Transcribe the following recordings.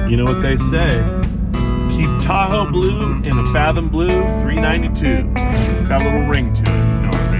You know what they say, keep Tahoe blue in a Fathom Blue 392. Got a little ring to it, if you know what I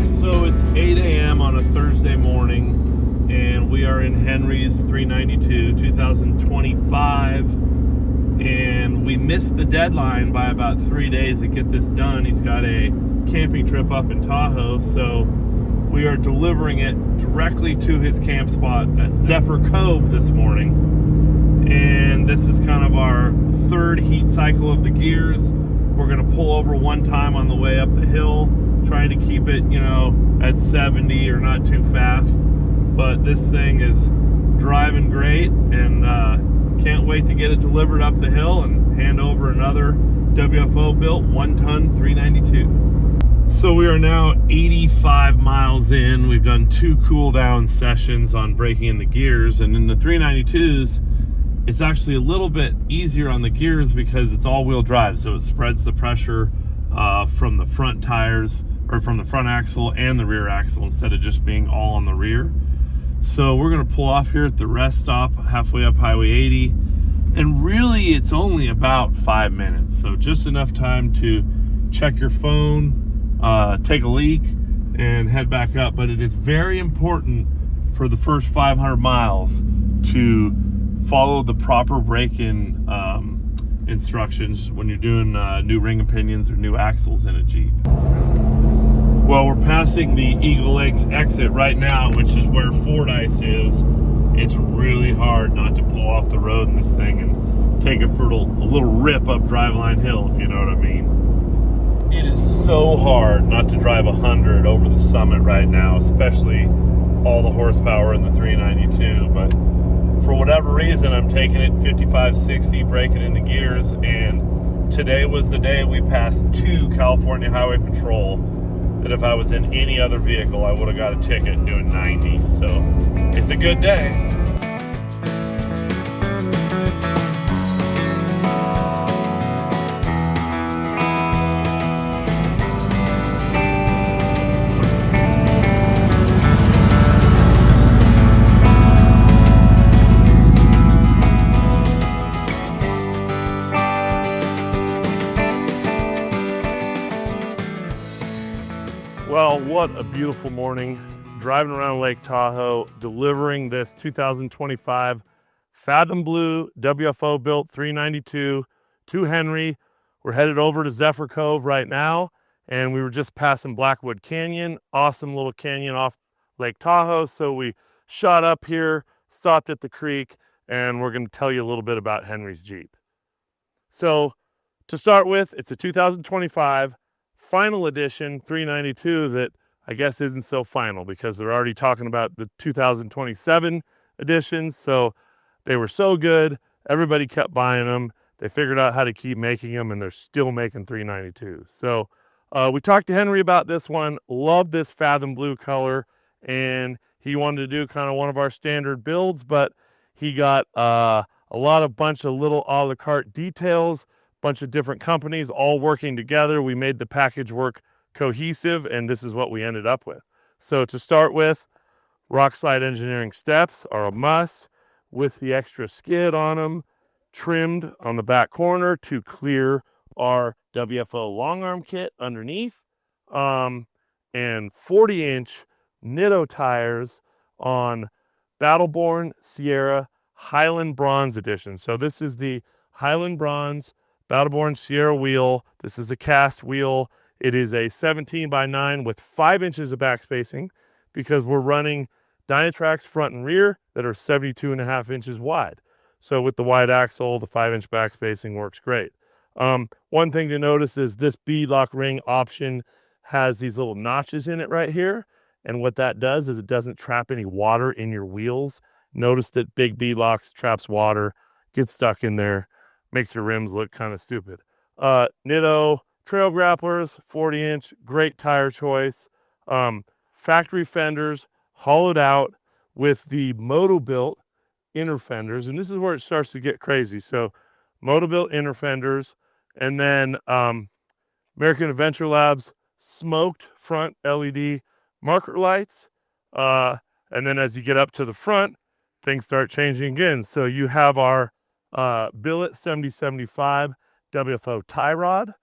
mean. So it's 8 a.m. on a Thursday morning, and we are in Henry's 392 2025. And we missed the deadline by about 3 days to get this done. He's got a camping trip up in Tahoe, so we are delivering it directly to his camp spot at Zephyr Cove this morning. And this is kind of our third heat cycle of the gears. We're gonna pull over one time on the way up the hill, trying to keep it, you know, at 70 or not too fast. But this thing is driving great, and can't wait to get it delivered up the hill and hand over another WFO built 1-ton 392. So we are now 85 miles in. We've done 2 cool down sessions on breaking in the gears, and in the 392s, it's actually a little bit easier on the gears because it's all-wheel drive, so it spreads the pressure from the front tires, or from the front axle and the rear axle, instead of just being all on the rear. So we're gonna pull off here at the rest stop halfway up Highway 80, and really it's only about 5 minutes, so just enough time to check your phone, take a leak, and head back up. But it is very important for the first 500 miles to follow the proper break-in instructions when you're doing new ring and pinions or new axles in a Jeep. Well, we're passing the Eagle Lakes exit right now, which is where Fordyce is. It's really hard not to pull off the road in this thing and take it for a little rip up Driveline Hill, if you know what I mean. It is so hard not to drive 100 over the summit right now, especially all the horsepower in the 392. But for whatever reason, I'm taking it 55, 60, breaking in the gears. And today was the day we passed 2 California Highway Patrol that if I was in any other vehicle, I would have got a ticket doing 90. So it's a good day. Well, what a beautiful morning, driving around Lake Tahoe, delivering this 2025 Fathom Blue WFO built 392 to Henry. We're headed over to Zephyr Cove right now, and we were just passing Blackwood Canyon, awesome little canyon off Lake Tahoe. So we shot up here, stopped at the creek, and we're gonna tell you a little bit about Henry's Jeep. So to start with, it's a 2025 final edition 392 that I guess isn't so final because they're already talking about the 2027 editions. So they were so good, everybody kept buying them. They figured out how to keep making them, and they're still making 392s. So we talked to Henry about this one, loved this Fathom Blue color, and he wanted to do kind of one of our standard builds, but he got a bunch of little a la carte details, bunch of different companies all working together. We made the package work cohesive, and this is what we ended up with. So to start with, Rockslide Engineering steps are a must with the extra skid on them, trimmed on the back corner to clear our WFO long arm kit underneath, and 40-inch Nitto tires on BattleBorn Sierra Highland Bronze Edition. So this is the Highland Bronze BattleBorn Sierra wheel. This is a cast wheel. It is a 17x9 with 5 inches of back spacing because we're running Dynatracs front and rear that are 72.5 inches wide. So with the wide axle, the 5-inch back spacing works great. One thing to notice is this beadlock ring option has these little notches in it right here. And what that does is it doesn't trap any water in your wheels. Notice that big beadlocks traps water, gets stuck in there, makes your rims look kind of stupid. Nitto Trail Grapplers, 40-inch, great tire choice. Factory fenders, hollowed out with the Motobilt inner fenders. And this is where it starts to get crazy. So Motobilt inner fenders, and then American Adventure Labs smoked front LED marker lights. And then as you get up to the front, things start changing again. So you have our billet 7075 WFO tie rod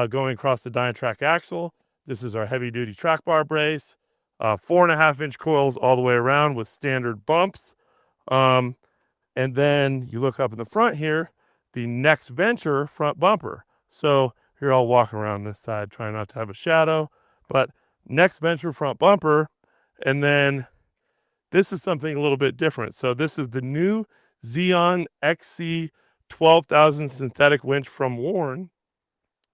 going across the Dynatrac axle. This is our heavy duty track bar brace. 4.5-inch coils all the way around with standard bumps. And then you look up in the front here, the Next Venture front bumper. So here I'll walk around this side, trying not to have a shadow, but Next Venture front bumper. And then this is something a little bit different. So this is the new Zeon XC 12,000 synthetic winch from Warn.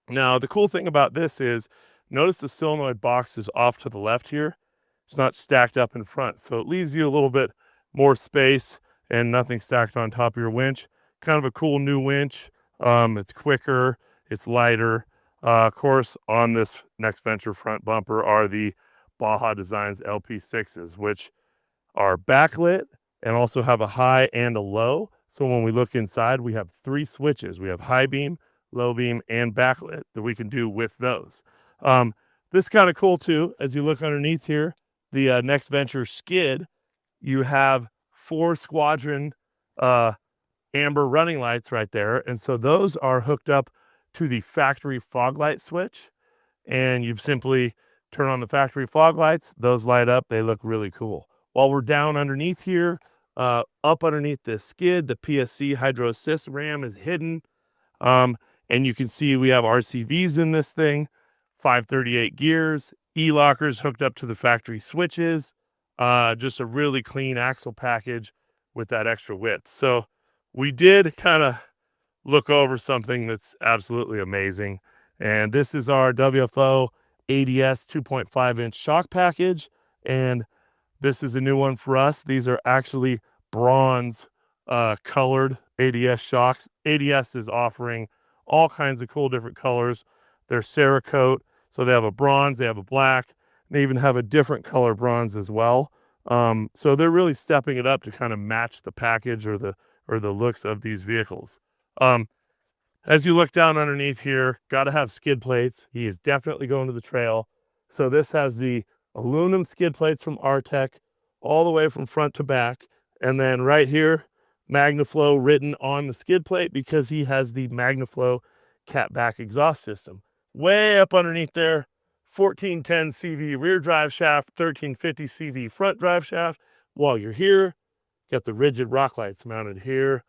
Now, the cool thing about this is, notice the solenoid box is off to the left here. It's not stacked up in front, so it leaves you a little bit more space and nothing stacked on top of your winch. Kind of a cool new winch. It's quicker, it's lighter. Of course, on this Next Venture front bumper are the Baja Designs LP6s, which are backlit and also have a high and a low. So when we look inside, we have 3 switches. We have high beam, low beam, and backlit that we can do with those. This is kind of cool too. As you look underneath here, the Next Venture skid, you have 4 squadron amber running lights right there. And so those are hooked up to the factory fog light switch. And you simply turn on the factory fog lights. Those light up. They look really cool. While we're down underneath here, up underneath the skid, the PSC Hydro Assist RAM is hidden. And you can see we have RCVs in this thing, 538 gears, E-lockers hooked up to the factory switches, just a really clean axle package with that extra width. So we did kind of look over something that's absolutely amazing. And this is our WFO ADS 2.5-inch shock package. And this is a new one for us. These are actually bronze colored ADS shocks. ADS is offering all kinds of cool different colors. They're Cerakote, so they have a bronze, they have a black, they even have a different color bronze as well. So they're really stepping it up to kind of match the package or the looks of these vehicles. As you look down underneath here, got to have skid plates. He is definitely going to the trail. So this has the aluminum skid plates from Artec all the way from front to back. And then right here, MagnaFlow written on the skid plate because he has the MagnaFlow catback exhaust system. Way up underneath there, 1410 CV rear drive shaft, 1350 CV front drive shaft. While you're here, got the rigid rock lights mounted here,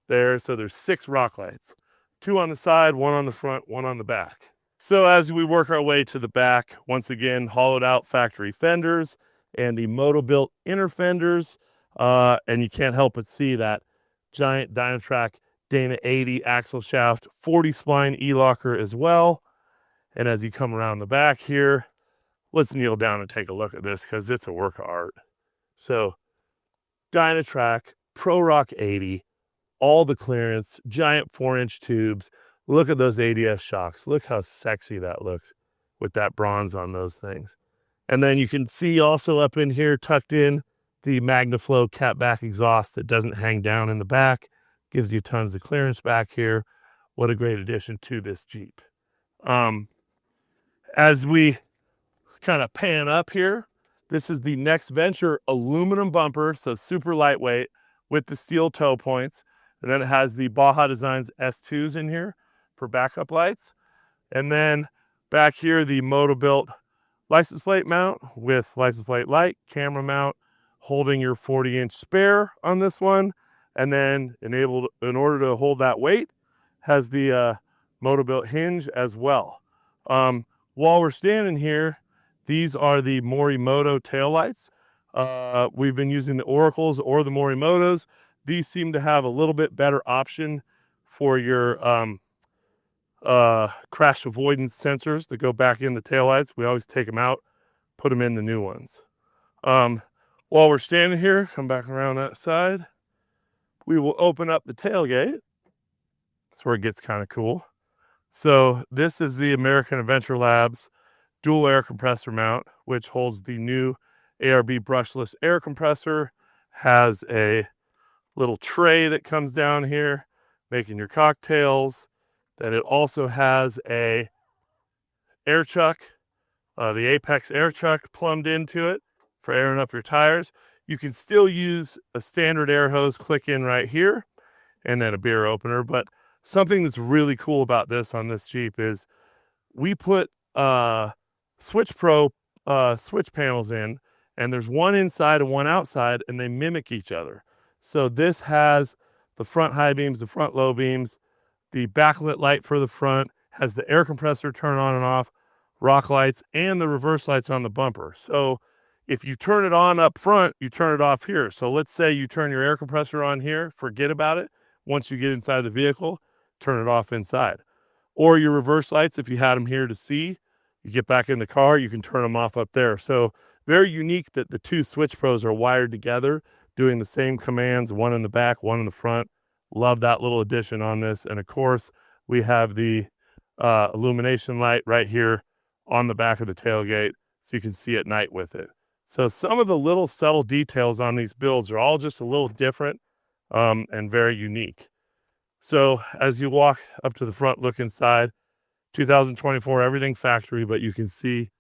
there. So there's 6 rock lights, 2 on the side, 1 on the front, 1 on the back. So as we work our way to the back, once again, hollowed out factory fenders and the Motobilt inner fenders. And you can't help but see that giant Dynatrac Dana 80 axle shaft, 40 spline E-locker as well. And as you come around the back here, let's kneel down and take a look at this because it's a work of art. So Dynatrac Pro Rock 80, all the clearance, giant 4-inch tubes. Look at those ADS shocks. Look how sexy that looks with that bronze on those things. And then you can see also up in here, tucked in, the MagnaFlow catback exhaust that doesn't hang down in the back. Gives you tons of clearance back here. What a great addition to this Jeep. As we kind of pan up here, this is the Next Venture aluminum bumper, so super lightweight with the steel toe points. And then it has the Baja Designs S2s in here for backup lights. And then back here, the Motobilt license plate mount with license plate light, camera mount, holding your 40-inch spare on this one. And then enabled, in order to hold that weight, has the Motobilt hinge as well. While we're standing here, these are the Morimoto taillights. We've been using the Oracles or the Morimotos. These seem to have a little bit better option for your crash avoidance sensors that go back in the taillights. We always take them out, put them in the new ones. While we're standing here, come back around that side, we will open up the tailgate. That's where it gets kind of cool. So this is the American Adventure Labs dual air compressor mount, which holds the new ARB brushless air compressor, has a little tray that comes down here, making your cocktails. Then it also has a air chuck the Apex air chuck plumbed into it for airing up your tires. You can still use a standard air hose click in right here and then a beer opener. But something that's really cool about this on this Jeep is we put Switch Pro switch panels in, and there's one inside and one outside, and they mimic each other. So this has the front high beams, the front low beams, the backlit light for the front, has the air compressor turn on and off, rock lights, and the reverse lights on the bumper. So if you turn it on up front, you turn it off here. So let's say you turn your air compressor on here, forget about it. Once you get inside the vehicle, turn it off inside. Or your reverse lights, if you had them here to see, you get back in the car, you can turn them off up there. So very unique that the two Switch Pros are wired together, doing the same commands, one in the back, one in the front. Love that little addition on this. And of course, we have the illumination light right here on the back of the tailgate, so you can see at night with it. So some of the little subtle details on these builds are all just a little different and very unique. So as you walk up to the front, look inside, 2024, everything factory, but you can see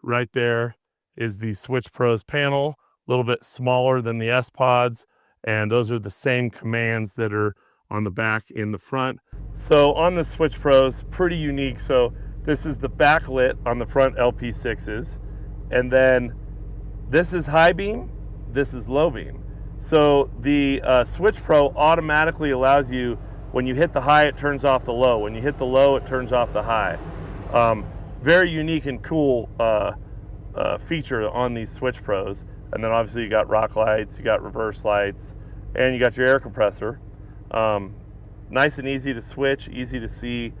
right there is the Switch Pros panel, a little bit smaller than the S-Pods, and those are the same commands that are on the back in the front. So on the Switch Pros, pretty unique. So this is the backlit on the front LP6s, and then this is high beam, this is low beam. So the Switch Pro automatically allows you, when you hit the high, it turns off the low. When you hit the low, it turns off the high. Very unique and cool feature on these Switch Pros. And then obviously you got rock lights, you got reverse lights, and you got your air compressor. Nice and easy to switch, easy to see,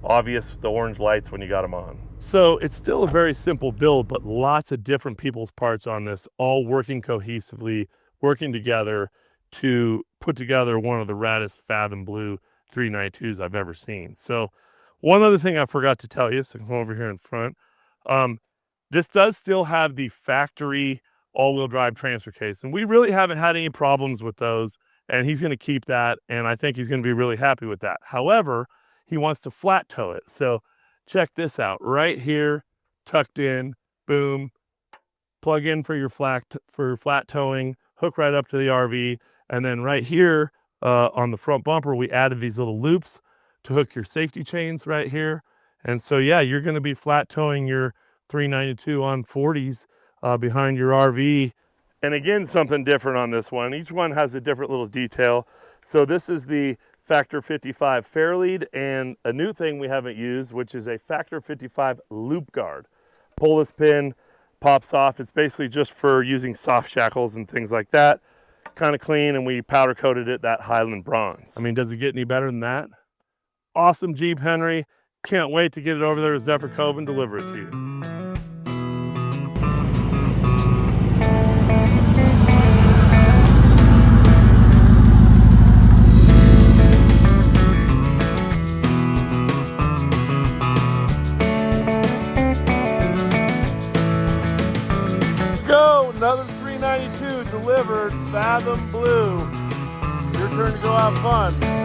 obvious the orange lights when you got them on. So it's still a very simple build, but lots of different people's parts on this, all working cohesively, working together to put together one of the raddest Fathom Blue 392s I've ever seen. So one other thing I forgot to tell you, so come over here in front. This does still have the factory all-wheel drive transfer case, and we really haven't had any problems with those, and he's going to keep that, and I think he's going to be really happy with that. However, he wants to flat tow it. So check this out. Right here, tucked in, boom, plug in for your flat towing, hook right up to the RV, and then right here on the front bumper, we added these little loops to hook your safety chains right here. And so, yeah, you're going to be flat towing your 392 on 40s behind your RV. And again, something different on this one. Each one has a different little detail. So this is the Factor 55 Fairlead, and a new thing we haven't used, which is a Factor 55 loop guard. Pull this pin, pops off. It's basically just for using soft shackles and things like that. Kind of clean, and we powder coated it that Highland bronze. I mean, does it get any better than that? Awesome Jeep, Henry. Can't wait to get it over there with Zephyr Cove and deliver it to you. Another 392 delivered, Fathom Blue. Your turn to go have fun.